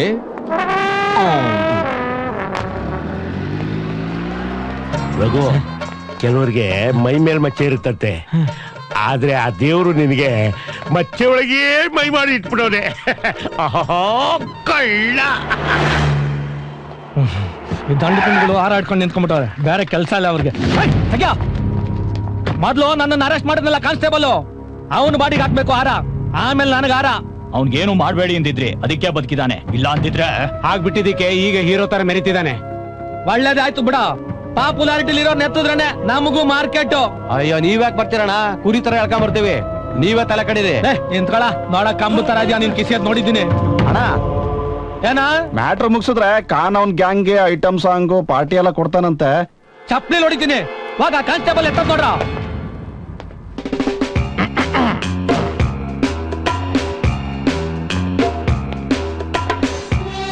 Speaker 3: ರಘು, ಕೆಲವರಿಗೆ ಮೈ ಮೇಲ್ ಮಚ್ಚೆ ಇರುತ್ತಂತೆ, ಆದ್ರೆ ಆ ದೇವ್ರು ನಿನಗೆ ಮಚ್ಚೆ ಒಳಗೆ ಮೈ ಮಾಡಿ ಇಟ್ಬಿಡೋನೆ. ಕಳ್ಳ.
Speaker 8: ಈ ದಂಡು ಕುಂಡುಗಳು ಹಾರಾಡ್ಕೊಂಡು ನಿಂತ್ಕೊಂಡ್ಬಿಟ್ಟವ್ರೆ, ಬೇರೆ ಕೆಲಸ ಇಲ್ಲ ಅವ್ರಿಗೆ. ಮೊದ್ಲು ನನ್ನನ್ನು ಅರೆಸ್ಟ್ ಮಾಡಿದ್ನಲ್ಲ ಕಾನ್ಸ್ಟೇಬಲ್, ಅವನು ಬಾಡಿಗೆ ಹಾಕ್ಬೇಕು ಹಾರ, ಆಮೇಲೆ ನನಗೆ ಹಾರ. ಅವ್ನ್ಗೇನು ಮಾಡಬೇಡಿ ಅಂತಿದ್ರಿ, ಅದಕ್ಕೆ ಬದುಕಿದಾನೆ. ಇಲ್ಲ ಅಂತಿದ್ರೆ ಆಗ್ಬಿಟ್ಟಿದ್ದಕ್ಕೆ ಈಗ ಹೀರೋ ತರ ಮೆರಿತಿದ್ದಾನೆ. ಒಳ್ಳೇದಾಯ್ತು ಬಿಡ, ಪಾಪ್ಯುಲಾರಿಟಿಲಿರೋ ನೆತ್ತದ್ರನೆ ನಮಗೂ ಮಾರ್ಕೆಟ್.
Speaker 1: ಅಯ್ಯೋ, ನೀವ್ಯಾಕೆ ಬರ್ತೀರಣ್ಣ? ಕುರಿ ತರ ಹೇಳ್ಕೊಂಡ್ ಬರ್ತೀವಿ, ನೀವೇ ತಲೆ ಕಡಿರಿ.
Speaker 8: ನಿಂತ್ಕೊಳ, ನೋಡಕ್ ಕಂಬು ತರ ಇದೆಯಾ ನಿನ್ ಕಿಸಿಯದ್ ನೋಡಿದ್ದೀನಿ.
Speaker 1: ಅಣ್ಣ,
Speaker 8: ಏನ
Speaker 7: ಮ್ಯಾಟ್ರ್ ಮುಗಿಸಿದ್ರೆ ಕಾನ್ ಅವ್ನ್ ಗ್ಯಾಂಗ್ಗೆ ಐಟಮ್ ಸಾಂಗು ಪಾರ್ಟಿ ಎಲ್ಲ ಕೊಡ್ತಾನಂತೆ.
Speaker 8: ಚಪ್ಲಿ ನೋಡಿದ್ದೀನಿ. ವಾಗ ಕಾನ್ಸ್ಟೇಬಲ್ ಎತ್ತ ನೋಡ್ರ.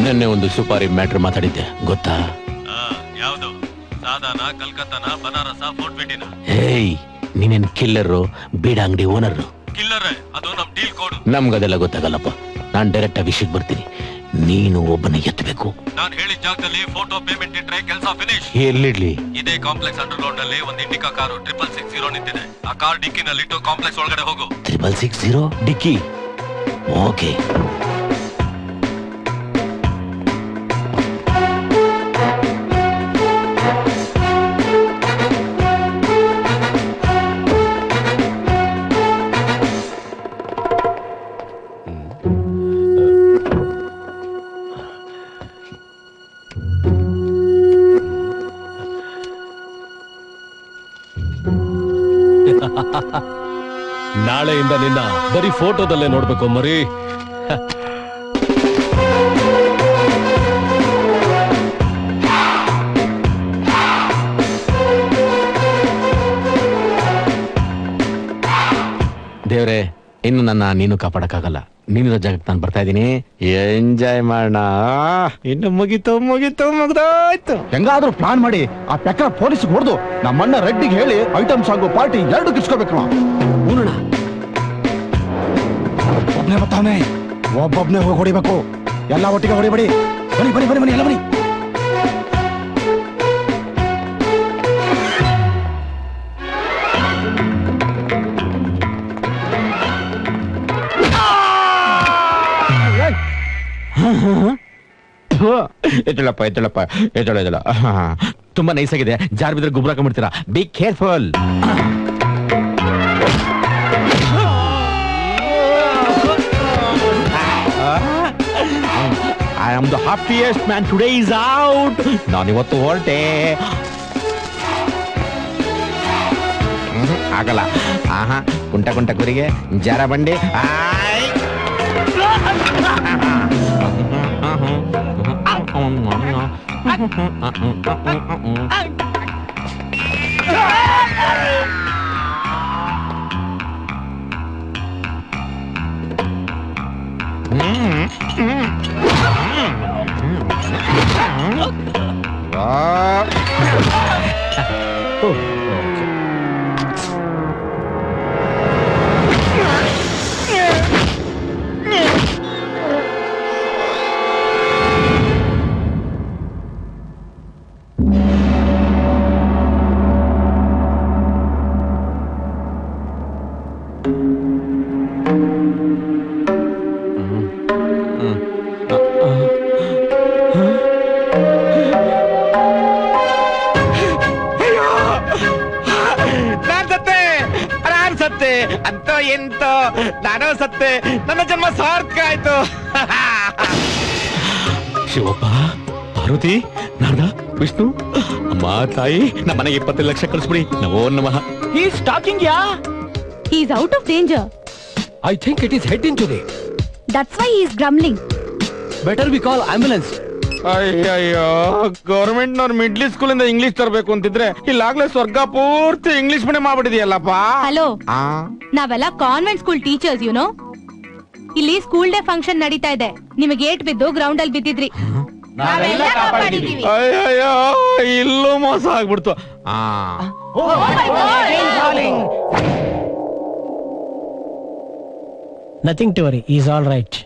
Speaker 6: ನಿನ್ನೆ ಒಂದು ಸುಪಾರಿ ಮ್ಯಾಟ್ರ್ ಮಾತಾಡಿದ್ದೆ, ಗೊತ್ತಾ?
Speaker 2: ಯಾವುದು? ಸಾದಾನ, ಕಲ್ಕತ್ತಾನ, ಬನಾರಸ, ಫೋರ್ಟ್ ಬಿಟ್ಟಿನ?
Speaker 6: ಹೇಯ್, ನೀನೇನ್ ಕಿಲ್ಲರು, ಬೀಡ ಅಂಗಡಿ ಓನರ್?
Speaker 2: ಕಿಲ್ಲರ್, ಅದು ನಮ್ ಡೀಲ್ ಕೋಡ್.
Speaker 6: ನಮ್ಗದೆಲ್ಲ ಗೊತ್ತಾಗಲ್ಲಪ್ಪ. ನಾನ್ ಡೈರೆಕ್ಟ್ ಆಗಿ ವಿಷಯಕ್ಕೆ ಬರ್ತೀನಿ. ನೀನು ಒಬ್ಬನ ಎತ್ತಬೇಕು.
Speaker 2: ನಾನು ಹೇಳಿದ ಜಾಗದಲ್ಲಿ ಫೋಟೋ ಪೇಮೆಂಟ್ ಇಟ್ರೆ ಕೆಲಸ ಫಿನಿಶ್.
Speaker 6: ಎಲ್ಲಿಡ್ಲಿ?
Speaker 2: ಇದೇ ಕಾಂಪ್ಲೆಕ್ಸ್ ಅಂಡರ್ಗ್ರೌಂಡ್ ನಲ್ಲಿ ಒಂದು ಇಂಡಿಕಾ ಕಾರು 660 ನಿಂತಿದೆ. ಆ ಕಾರ್ ಡಿಕ್ಕಿನಲ್ಲಿಟ್ಟು ಕಾಂಪ್ಲೆಕ್ಸ್ ಒಳಗಡೆ ಹೋಗು.
Speaker 6: 660 ಡಿಕ್ಕಿ? ಓಕೆ.
Speaker 2: ನಾಳೆಯಿಂದ ನಿನ್ನ ಬರೀ ಫೋಟೋದಲ್ಲೇ ನೋಡ್ಬೇಕು ಮರಿ.
Speaker 6: ದೇವ್ರೆ, ಇನ್ನು ನನ್ನ ನೀನು ಕಾಪಾಡಕ್ಕಾಗಲ್ಲ. ನೀನಿರೋ ಜಾಗಕ್ಕೆ ನಾನು ಬರ್ತಾ ಇದ್ದೀನಿ. ಎಂಜಾಯ್ ಮಾಡೋಣ.
Speaker 7: ಇನ್ನು ಮುಗಿದೋಯ್ತು. ಹೆಂಗಾದ್ರೂ ಪ್ಲಾನ್ ಮಾಡಿ ಆ ಪೆಕ್ಕ ಪೊಲೀಸ್ ಹೊಡೆದು ನಮ್ಮಣ್ಣ ರೆಡ್ಡಿಗೆ ಹೇಳಿ ಐಟಮ್ ಸಾಂಗು ಪಾರ್ಟಿ ಎರಡು ಕಿಸ್ಕೋಬೇಕು. ಒಬ್ನೇ ಬರ್ತಾವನೆ, ಒಬ್ಬೊಬ್ನೇ ಹೋಗಿ ಹೊಡಿಬೇಕು. ಎಲ್ಲ ಒಟ್ಟಿಗೆ ಹೊಡಿಬೇಡಿ. ಬನ್ನಿ ಬನ್ನಿ ಬನ್ನಿ ಬನ್ನಿ ಎಲ್ಲ ಬನ್ನಿ.
Speaker 6: ಎದ್ದಳ ತುಂಬಾ ನೈಸ್ ಆಗಿದೆ. ಜಾರ್ ಬಿದ್ರೆ ಗುಬ್ರ ಹಾಕೊಂಡ್ಬಿಡ್ತೀರಾ. Be careful. I am the happiest man today is out. ನಾನಿವತ್ತು ಹೊರಟೆ. ಆಗಲ್ಲ. ಆಹಾ ಕುಂಟ ಕುಂಟ ಕುರಿಗೆ ಜಾರ ಬಂಡಿ.
Speaker 3: ಅಂತೋ ಎಂತೋ ನಾನು ಸತ್ತೆ. ನನ್ನ ಜನ್ಮ ಸಾರ್ಥಕ ಆಯ್ತು.
Speaker 6: ಶಿವಪ್ಪ, ಪಾರ್ವತಿ, ನಾರದ, ವಿಷ್ಣು, ಅಮ್ಮ ತಾಯಿ, ನಮ್ಮ ಮನೆಗೆ 20 ಲಕ್ಷ ಕಳಿಸ್ಬಿಡಿ. ನಮೋ ನಮಃ.
Speaker 8: He's talking, yeah.
Speaker 10: He's out of danger.
Speaker 2: I think it is head injury.
Speaker 4: That's why is grumbling.
Speaker 2: Better we call ambulance.
Speaker 7: ಅಯ್ಯಯ್ಯೋ, ಗೌರ್ಮೆಂಟ್ ನವ್ರು ಮಿಡ್ಲ್ ಸ್ಕೂಲ್ ಇಂದ ಇಂಗ್ಲಿಷ್ ತರಬೇಕು ಅಂತಿದ್ರೆ ಇಲ್ಲಾಗ್ಲೇ ಸ್ವರ್ಗ ಪೂರ್ತಿ ಇಂಗ್ಲಿಷ್ ಮೀಡಿಯಂ ಮಾಡ್ಬಿಟ್ಟಿದೆಯಲ್ಲಪ್ಪ.
Speaker 10: ಹಲೋ, ನಾವೆಲ್ಲ ಕಾನ್ವೆಂಟ್ ಸ್ಕೂಲ್ ಟೀಚರ್ಸ್ ಯುನೋ. ಇಲ್ಲಿ ಸ್ಕೂಲ್ ಡೇ ಫಂಕ್ಷನ್ ನಡೀತಾ ಇದೆ. ನಿಮಗೆ ಏಟ್ ಬಿದ್ದು ಗ್ರೌಂಡ್ ಅಲ್ಲಿ ಬಿದ್ದಿದ್ರಿ.
Speaker 7: ಅಯ್ಯಯ್ಯೋ, ಇಲ್ಲೂ ಮೋಸ ಆಗ್ಬಿಡ್ತು.
Speaker 5: Nothing to worry, is all right.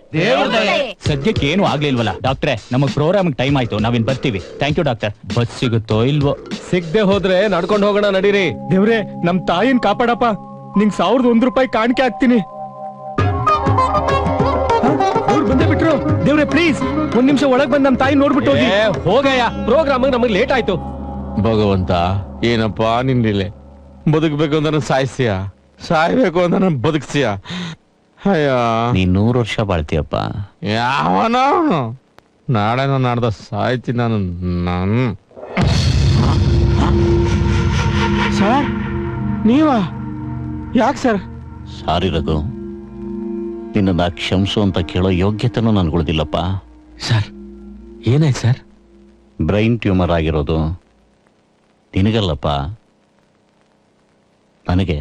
Speaker 8: ಸದ್ಯಕ್ಕೆ ಏನು ಆಗ್ಲಿಲ್ವಲ್ಲ ಡಾಕ್ಟ್ರೆ. ನಮಗ್ ಪ್ರೋಗ್ರಾಮ್ ಟೈಮ್ ಆಯ್ತು, ನಾವಿನ್ ಬರ್ತೀವಿ. Thank you doctor. ಬಸ್ ಸಿಗುತ್ತೋ ಇಲ್ವೋ?
Speaker 2: ಸಿಗದೆ ಹೋದ್ರೆ ನಡ್ಕೊಂಡು ಹೋಗೋಣ, ನಡೀರಿ.
Speaker 1: ದೇವ್ರೆ, ನಮ್ ತಾಯಿನ್ ಕಾಪಾಡಪ್ಪ. ನಿಂಗ್ 1001 ರೂಪಾಯಿ ಕಾಣಿಕೆ ಹಾಕ್ತೀನಿ. ಅವ್ರು ಬಂದೇ ಬಿಟ್ರು. ದೇವ್ರೆ ಪ್ಲೀಸ್ ಒಂದ್ ನಿಮಿಷ ಒಳಗ್ ಬಂದ್ ನಮ್ ತಾಯಿ ನೋಡ್ಬಿಟ್ಟು ಹೋಗಿ.
Speaker 2: ಹೋಗಯ್ಯ, ಪ್ರೋಗ್ರಾಮ್ ನಮಗ್ ಲೇಟ್ ಆಯ್ತು.
Speaker 3: ಭಗವಂತ, ಏನಪ್ಪಾ ನಿನ್ನಿಲೆ. ಬದುಕಬೇಕು ಅಂತ ನಾನು ಸಾಯಿಸ್ತೀಯ, ಸಾಯ್ಬೇಕು ಅಂತ ನಾನು ಬದುಕ್ತೀಯ. ಅಯ್ಯೋ,
Speaker 6: ನೀ 100 ವರ್ಷ ಬಾಳ್ತೀಯಪ್ಪ.
Speaker 3: ಯಾವನ ನಾಳೆ ನಾಡ್ದ ಸಾಯ್ತಿ ನಾನು.
Speaker 7: ಸರ್, ನೀವಾ? ಯಾಕೆ ಸರ್?
Speaker 6: ಸಾರಿ ರಘು, ನಿನ್ನ ಕ್ಷಮಿಸು ಅಂತ ಕೇಳೋ ಯೋಗ್ಯತೆನೂ ನನ್ಗೊಳ್ದಿಲ್ಲಪ್ಪ.
Speaker 3: ಸರ್, ಏನಾಯ್ತು ಸರ್?
Speaker 6: ಬ್ರೈನ್ ಟ್ಯೂಮರ್ ಆಗಿರೋದು ನಿನಗಲ್ಲಪ್ಪ, ನನಗೆ.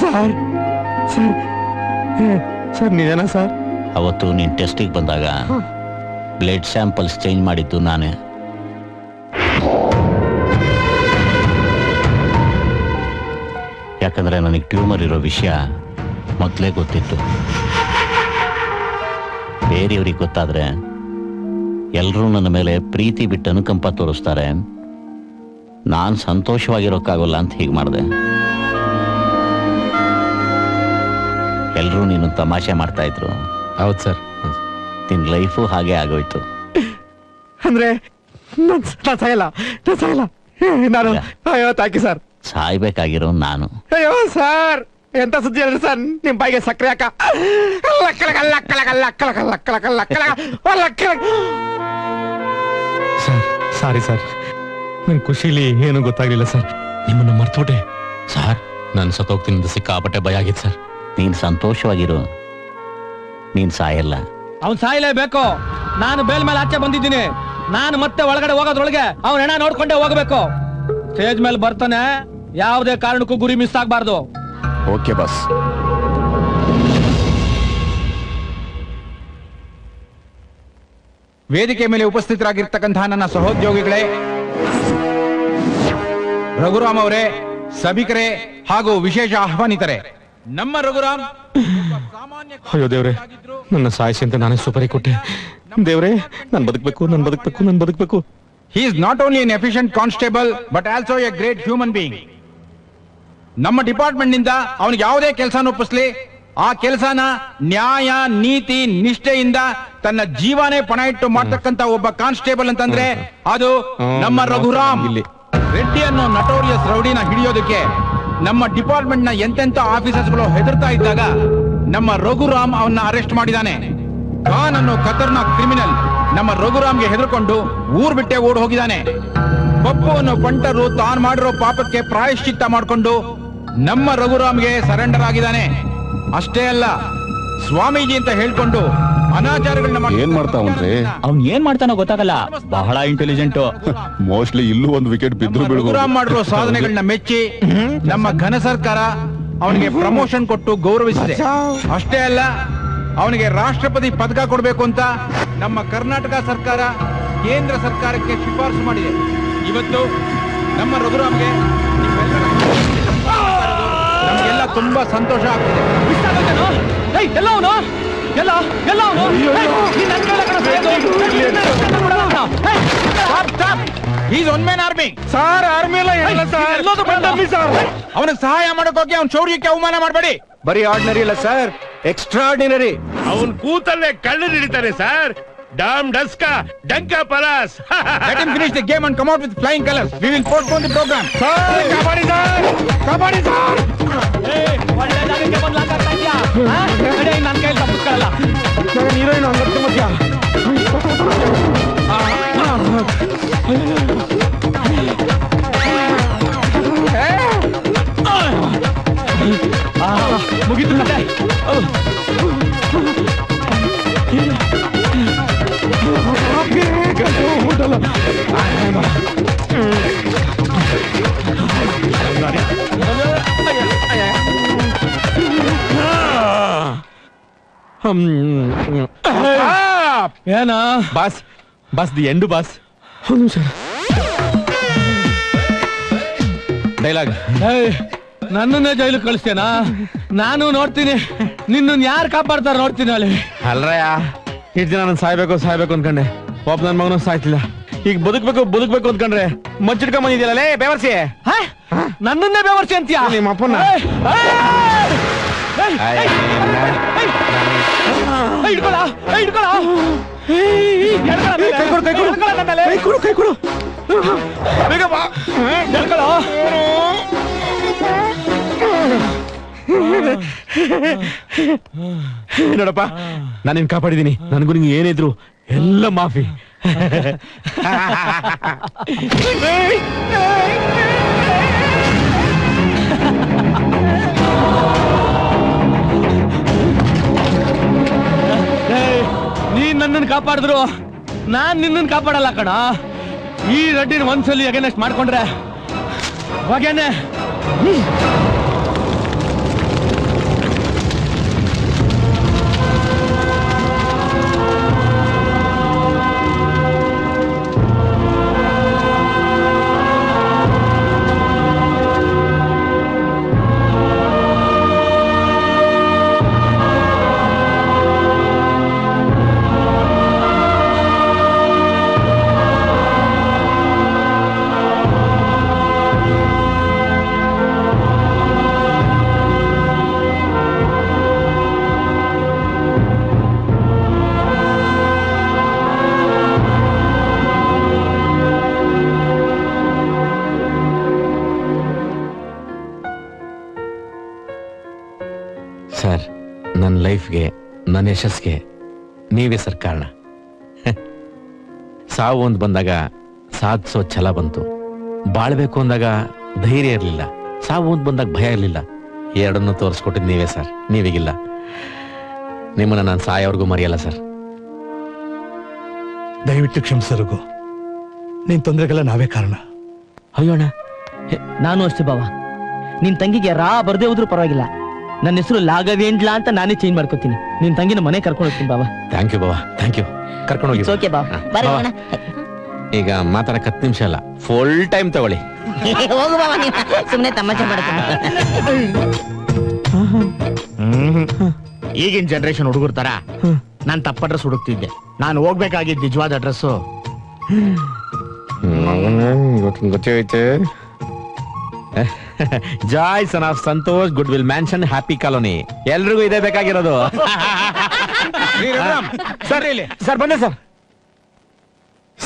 Speaker 7: ಸರ್ ಸರ್ ಸರ್ ನಿಜನಾ ಸರ್?
Speaker 6: ಅವತ್ತು ನೀನ್ ಟೆಸ್ಟಿಗೆ ಬಂದಾಗ ಬ್ಲಡ್ ಸ್ಯಾಂಪಲ್ಸ್ ಚೇಂಜ್ ಮಾಡಿದ್ದು ನಾನೇ. ಯಾಕಂದ್ರೆ ನನಗೆ ಟ್ಯೂಮರ್ ಇರೋ ವಿಷಯ ಮೊದಲೇ ಗೊತ್ತಿತ್ತು. ಬೇರೆಯವ್ರಿಗೆ ಗೊತ್ತಾದ್ರೆ ಎಲ್ಲರೂ ನನ್ನ ಮೇಲೆ ಪ್ರೀತಿ ಬಿಟ್ಟು ಅನುಕಂಪ ತೋರಿಸ್ತಾರೆ. ನಾನ್ ಸಂತೋಷವಾಗಿರೋಕ್ಕಾಗಲ್ಲ ಅಂತ ಹೀಗೆ ಮಾಡಿದೆ. ಎಲ್ರೂ ನೀನು ತಮಾಷೆ ಮಾಡ್ತಾ ಇದ್ರು.
Speaker 3: ಹೌದು ಸರ್,
Speaker 6: ನಿನ್ ಲೈಫು ಹಾಗೆ ಆಗೋಯ್ತು.
Speaker 7: ಅಂದ್ರೆ ನಾನ್ ಸಾಯಲ್ಲ, ನಾನು. ಅಯ್ಯೋ ಥ್ಯಾಂಕ್ ಯು ಸರ್.
Speaker 6: ಸಾಯ್ಬೇಕಾಗಿರೋ ನಾನು.
Speaker 7: ಅಯ್ಯೋ ಸರ್, ಎಂತ ಸುದ್ದಿ ಹೇಳ್ರಿ ಸರ್. ನಿಮ್ ಬಾಯಿಗೆ ಸಕ್ಕರೆ ಹಾಕ.
Speaker 3: ಸರ್ ಸಾರಿ ಸರ್, ನನ್ ಖುಷಿಲಿ ಏನು ಗೊತ್ತಾಗ್ಲಿಲ್ಲ ಸರ್. ನಿಮ್ಮನ್ನ ಮರ್ತೋಟೆ ಸರ್. ನಾನು ಸತ್ತೋಗ್ತೀನಿ ಅಂತ ಸಿಕ್ಕಾಪಟ್ಟೆ ಭಯ ಆಗಿತ್ತು ಸರ್.
Speaker 6: ನೀನ್ ಸಂತೋಷವಾಗಿರು, ನೀನ್ ಸಾಯಲ್ಲ.
Speaker 8: ಅವ್ನ್ ಸಾಯಲೇಬೇಕು. ನಾನು ಬೇಲ್ ಮೇಲೆ ಆಚೆ ಬಂದಿದ್ದೀನಿ. ನಾನು ಮತ್ತೆ ಒಳಗಡೆ ಹೋಗೋದ್ರೊಳಗೆ ಅವ್ನ ಹೆಣ ನೋಡ್ಕೊಂಡೆ ಹೋಗ್ಬೇಕು. ಸ್ಟೇಜ್ ಮೇಲೆ ಬರ್ತಾನೆ, ಯಾವುದೇ ಕಾರಣಕ್ಕೂ ಗುರಿ ಮಿಸ್ ಆಗ್ಬಾರ್ದು.
Speaker 6: Okay boss.
Speaker 8: ವೇದಿಕೆ ಮೇಲೆ ಉಪಸ್ಥಿತರಾಗಿರ್ತಕ್ಕಂತಹ ನನ್ನ ಸಹೋದ್ಯೋಗಿಗಳೇ, ರಘುರಾಮ್ ಅವರೇ, ಸಭಿಕರೇ ಹಾಗೂ ವಿಶೇಷ ಆಹ್ವಾನಿತರೆ, ನಮ್ಮ ರಘುರಾಮ್
Speaker 6: ಅಯ್ಯೋ ದೇವ್ರೆ, ನನ್ನ ಸಾಯಿಸಿ ಅಂತ ನಾನೇ ಸುಪಾರಿ ಕೊಟ್ಟೆ. ದೇವ್ರೆ, ನಾನು ಬದುಕಬೇಕು.
Speaker 8: He is not only an efficient constable but also a great human being. ನಮ್ಮ ಡಿಪಾರ್ಟ್ಮೆಂಟ್ ನಿಂದ ಅವನಿಗೆ ಯಾವುದೇ ಕೆಲಸನ ಒಪ್ಪಿಸ್ಲಿ, ಆ ಕೆಲಸನ ನ್ಯಾಯ ನೀತಿ ನಿಷ್ಠೆಯಿಂದ ತನ್ನ ಜೀವನೇ ಪಣ ಇಟ್ಟು ಮಾಡ್ತಕ್ಕಂತ ಒಬ್ಬ ಕಾನ್ಸ್ಟೇಬಲ್ ಅಂತಂದ್ರೆ ಅದು ನಮ್ಮ ರಘುರಾಮ್. ರೆಡ್ಡಿ ಅನ್ನೋ ನಟೋರಿಯಸ್ ರೌಡಿನ ಹಿಡಿಯೋದಕ್ಕೆ ನಮ್ಮ ಡಿಪಾರ್ಟ್ಮೆಂಟ್ ನ ಎಂತೆಂತ ಆಫೀಸರ್ಸ್ಗಳು ಹೆದರ್ತಾ ಇದ್ದಾಗ ನಮ್ಮ ರಘುರಾಮ್ ಅವನ್ನ ಅರೆಸ್ಟ್ ಮಾಡಿದಾನೆ. ಖಾನ್ ಅನ್ನೋ ಖತರ್ನಾಕ್ ಕ್ರಿಮಿನಲ್ ನಮ್ಮ ರಘುರಾಮ್ಗೆ ಹೆದರ್ಕೊಂಡು ಊರ್ ಬಿಟ್ಟೆ ಓಡ್ ಹೋಗಿದ್ದಾನೆ. ಪಪ್ಪು ಅನ್ನೋ ಪಂಟರು ತಾನು ಮಾಡಿರೋ ಪಾಪಕ್ಕೆ ಪ್ರಾಯಶ್ಚಿತ್ತ ಮಾಡಿಕೊಂಡು ನಮ್ಮ ರಘುರಾಮ್ಗೆ ಸರೆಂಡರ್ ಆಗಿದ್ದಾನೆ. ಅಷ್ಟೇ ಅಲ್ಲ, ಸ್ವಾಮೀಜಿ ಅಂತ ಹೇಳ್ಕೊಂಡು ಅನಾಚಾರಗಳನ್ನ
Speaker 6: ಏನ್ ಮಾಡ್ತಾವನ್ರಿ?
Speaker 8: ಅವ್ನ್ ಏನ್ ಮಾಡ್ತಾನೋ ಗೊತ್ತಾಗಲ್ಲ, ಬಹಳ ಇಂಟೆಲಿಜೆಂಟ್.
Speaker 6: ಮೋಸ್ಟ್ಲಿ ಇಲ್ಲೂ ಒಂದು ವಿಕೆಟ್ ಬಿದ್ರು
Speaker 8: ರಘುರಾಮ್ ಮಾಡಿರೋ ಸಾಧನೆಗಳನ್ನ ಮೆಚ್ಚಿ ನಮ್ಮ ಘನ ಸರ್ಕಾರ ಅವನಿಗೆ ಪ್ರಮೋಷನ್ ಕೊಟ್ಟು ಗೌರವಿಸಿದೆ. ಅಷ್ಟೇ ಅಲ್ಲ, ಅವನಿಗೆ ರಾಷ್ಟ್ರಪತಿ ಪದಕ ಕೊಡಬೇಕು ಅಂತ ನಮ್ಮ ಕರ್ನಾಟಕ ಸರ್ಕಾರ ಕೇಂದ್ರ ಸರ್ಕಾರಕ್ಕೆ ಶಿಫಾರಸು ಮಾಡಿದೆ. ಇವತ್ತು ನಮ್ಮ ರಘುರಾಮ್ಗೆ ನಮಗೆಲ್ಲ ತುಂಬಾ ಸಂತೋಷ ಆಗ್ತಿದೆ. ಅವನಿಗೆ ಸಹಾಯ ಮಾಡೋಕೆ ಅವ್ನ ಶೌರ್ಯಕ್ಕೆ ಅವಮಾನ ಮಾಡಬೇಡಿ.
Speaker 1: ಬರೀ ಆರ್ಡಿನರಿ ಅಲ್ಲ ಸರ್, ಎಕ್ಸ್ಟ್ರಾರ್ಡಿನರಿ.
Speaker 3: ಅವನ್ ಕೂತಲ್ಲೇ ಕಳ್ಳು ಹಿಡಿತಾನೆ ಸರ್. ಡಾಮ್ ಡಸ್ಕಾ ಡಂಕಾ ಪಲಾಸ್.
Speaker 8: Let him finish the game and come out with flying colors. We will postpone the program.
Speaker 3: Kabaddi sir, kabaddi sir.
Speaker 8: ನನ್ನ ಕೈಯಲ್ಲಿ ತಪ್ಪಿಸ್ಕೊಳ್ಳಲ್ಲ.
Speaker 3: ಹೀರೋಯಿನ್ ಹಂಗತ್ತೆ ಮಧ್ಯ.
Speaker 8: ಮುಗಿತು ಕತೆ.
Speaker 2: ಏನಾ boss? Boss the end boss. Dialogue.
Speaker 8: ನನ್ನನ್ನೇ ಜೈಲು ಕಳಿಸ್ತೇನಾ? ನಾನು ನೋಡ್ತೀನಿ ನಿನ್ನ ಯಾರು ಕಾಪಾಡ್ತಾರ ನೋಡ್ತೀನಿ ಅಲ್ಲಿ.
Speaker 2: ಅಲ್ರಯ್ಯ, ಇಷ್ಟು ದಿನ ನಾನು ಸಾಯ್ಬೇಕು ಅನ್ಕೊಂಡೆ. ಒಬ್ಬ ನನ್ನ ಮಗನ ಸಾಯ್ತಿಲ್ಲ. ಈಗ ಬದುಕ್ಬೇಕು ಅಂದ್ಕೊಂಡ್ರೆ ಮಚ್ಚಿಡ್ಕೊಂಡ್ ಬಂದಿದ್ಯಲ್ಲ ಲೇ ಬೇವರ್ಸಿ.
Speaker 8: ನನ್ನನ್ನೇ ಬೆವರ್ಸಿ ಅಂತೀಯ?
Speaker 2: ನಿಮ್ಮ ಅಪ್ಪನ ಕೈ ಕೊಡು. ಬೇಗ ಬಾ. ನೋಡಪ್ಪ, ನಾನು ನಿನ್ ಕಾಪಾಡಿದೀನಿ. ನನಗೂ ನಿಂಗೆ ಏನಿದ್ರು ಎಲ್ಲ ಮಾಫಿ.
Speaker 8: ನೀನ್ ನನ್ನನ್ನು ಕಾಪಾಡಿದ್ರು ನಾನ್ ನಿನ್ನನ್ನು ಕಾಪಾಡಲ್ಲ ಕಣ. ಈ ರೆಡ್ಡಿನ ಒಂದ್ಸಲಿ ಅಗೇನೆಸ್ಟ್ ಮಾಡ್ಕೊಂಡ್ರೆ ಹಾಗೇನೆ.
Speaker 6: ಸರ್, ನನ್ನ ಲೈಫ್ಗೆ, ನನ್ನ ಯಶಸ್ಗೆ ನೀವೇ ಸರ್ ಕಾರಣ. ಸಾವು ಒಂದು ಬಂದಾಗ ಸಾಧಿಸೋ ಛಲ ಬಂತು. ಬಾಳ್ಬೇಕು ಅಂದಾಗ ಧೈರ್ಯ ಇರಲಿಲ್ಲ. ಸಾವು ಒಂದು ಬಂದಾಗ ಭಯ ಇರಲಿಲ್ಲ. ಎರಡನ್ನೂ ತೋರಿಸ್ಕೊಟ್ಟಿದ್ದು ನೀವೇ ಸರ್. ನೀವೀಗಿಲ್ಲ. ನಿಮ್ಮನ್ನ ನಾನು ಸಾಯೋವರೆಗೂ ಮರೆಯಲ್ಲ ಸರ್.
Speaker 7: ದಯವಿಟ್ಟು ಕ್ಷಮಿಸರುಗು. ನಿನ್ ತೊಂದರೆಗೆಲ್ಲ ನಾವೇ ಕಾರಣ.
Speaker 6: ಅಯ್ಯೋಣ,
Speaker 5: ನಾನು ಅಷ್ಟೇ ಬಾವ. ನಿನ್ ತಂಗಿಗೆ ರಾ ಬರ್ದೇ ಹೋದ್ರೂ ಪರವಾಗಿಲ್ಲ. ನನ್ನ ಹೆಸರು ಲಾಗವೇಂಡ್ಲಾ ಅಂತ ನಾನೇ ಚೇಂಜ್ ಮಾಡ್ಕೋತೀನಿ. ನಿನ್ ತಂಗಿನ ಮನೆ ಕರ್ಕೊಂಡು ಹೋಗ್ತೀನಿ ಬಾಬಾ.
Speaker 6: ಥ್ಯಾಂಕ್ ಯು ಬಾಬಾ, ಥ್ಯಾಂಕ್ ಯು. ಕರ್ಕೊಂಡು ಹೋಗಿ.
Speaker 5: ಓಕೆ ಬಾಬಾ, ಬರೋಣ.
Speaker 6: ಈಗ ಮಾತಾಡಕ್ 10 ನಿಮಿಷ ಅಲ್ಲ, ಫುಲ್ ಟೈಮ್ ತಗೊಳ್ಳಿ.
Speaker 5: ಹೋಗು ಬಾಬಾ, ನೀನು ಸುಮ್ಮನೆ ತಮಾಷೆ ಮಾಡ್ತೀನಿ.
Speaker 7: ಈಗಿನ ಜನರೇಷನ್ ಹುಡುಗರ ತರ ನಾನ್ ತಪ್ಪ ಅಡ್ರೆಸ್ ಹುಡುಕ್ತಿದ್ದೆ. ನಾನು ಹೋಗ್ಬೇಕಾಗಿದ್ದ ನಿಜವಾದ ಅಡ್ರೆಸ್
Speaker 6: ಗೊತ್ತೈತೆ. Joy son of Santosh good will mansion happy colony. ಎಲ್ರಿಗೂ ಇದೇ ಬೇಕಾಗಿರೋದು.
Speaker 8: ಸರ್ ಇಲ್ಲಿ ಸರ್ ಬಂದೆ sir.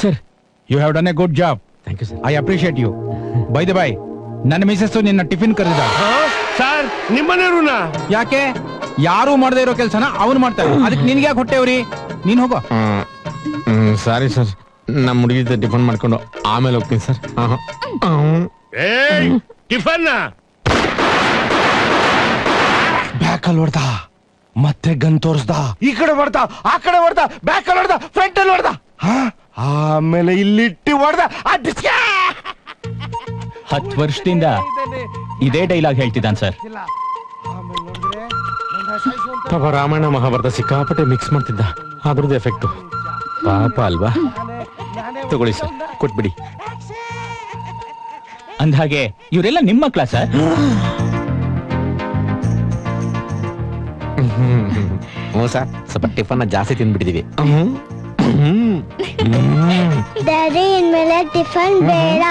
Speaker 8: Sir you have done a good job.
Speaker 6: Thank you sir.
Speaker 8: I appreciate you. Bye the bye, ನನ್ನ ಮಿಸಸ್ ನಿನ್ನ ಟಿಫಿನ್ ಕರೆದ.
Speaker 3: ಸರ್ ನಿಮ್ಮನೇರುನಾ?
Speaker 8: ಯಾಕೆ? ಯಾರು ಮಾಡದೇ ಇರೋ ಕೆಲಸನ ಅವನು ಮಾಡ್ತಾರೆ, ಅದಕ್ಕೆ ನಿನ್ಗೆ ಯಾಕೆ ಹೊಟ್ಟೆವ್ರಿ? ನೀನ್ ಹೋಗೋ.
Speaker 6: ಸಾರಿ ಸರ್, ನಮ್ಮ ಹುಡುಗಿ ಟಿಫನ್ ಮಾಡ್ಕೊಂಡು ಆಮೇಲೆ ಹೋಗ್ತೀನಿ ಸರ್.
Speaker 3: ಏಯ್ ಟಿಫನ್
Speaker 1: ಬ್ಯಾಕ್ ಅಲ್ಲಿ ಹೊಡ್ದ, ಮತ್ತೆ ಗನ್ ತೋರ್ಸ್ದ.
Speaker 7: ಈ ಕಡೆ ಹೊಡ್ದ, ಆ ಕಡೆ ಹೊಡ್ದ, ಬ್ಯಾಕ್ ಅಲ್ಲಿ ಹೊಡ್ದ, ಫ್ರಂಟ್ ಅಲ್ಲಿ ಹೊಡ್ದ, ಆಮೇಲೆ ಇಲ್ಲಿಟ್ಟಿ ಹೊಡ್ದ.
Speaker 8: 10 ವರ್ಷದಿಂದ ಇದೇ ಡೈಲಾಗ್ ಹೇಳ್ತಿದ್ದಾನೆ ಸರ್.
Speaker 6: ಪಾಪ ರಾಮಾಯಣ ಮಹಾಭಾರತ ಸಿಕ್ಕಾಪಟ್ಟೆ ಮಿಕ್ಸ್ ಮಾಡ್ತಿದ್ದ, ಅದ್ರದ್ದು ಎಫೆಕ್ಟ್ ಪಾಪ ಅಲ್ವಾ. ತಗೊಳ್ಳಿ ಸರ್, ಕೊಟ್ಬಿಡಿ.
Speaker 8: ಅಂದ್ಹಾಗೆ ಇವರೆಲ್ಲ ನಿಮ್ಮ ಕ್ಲಾಸ್?
Speaker 6: ಹ್ಞೂ ಸರ್, ಸ್ವಲ್ಪ ಟಿಫನ್ ಜಾಸ್ತಿ ತಿಂದ್ಬಿಟ್ಟಿದೀವಿ.
Speaker 9: ಡ್ಯಾಡಿ ಇನ್ಮೇಲೆ ಟಿಫನ್ ಬೇಡ.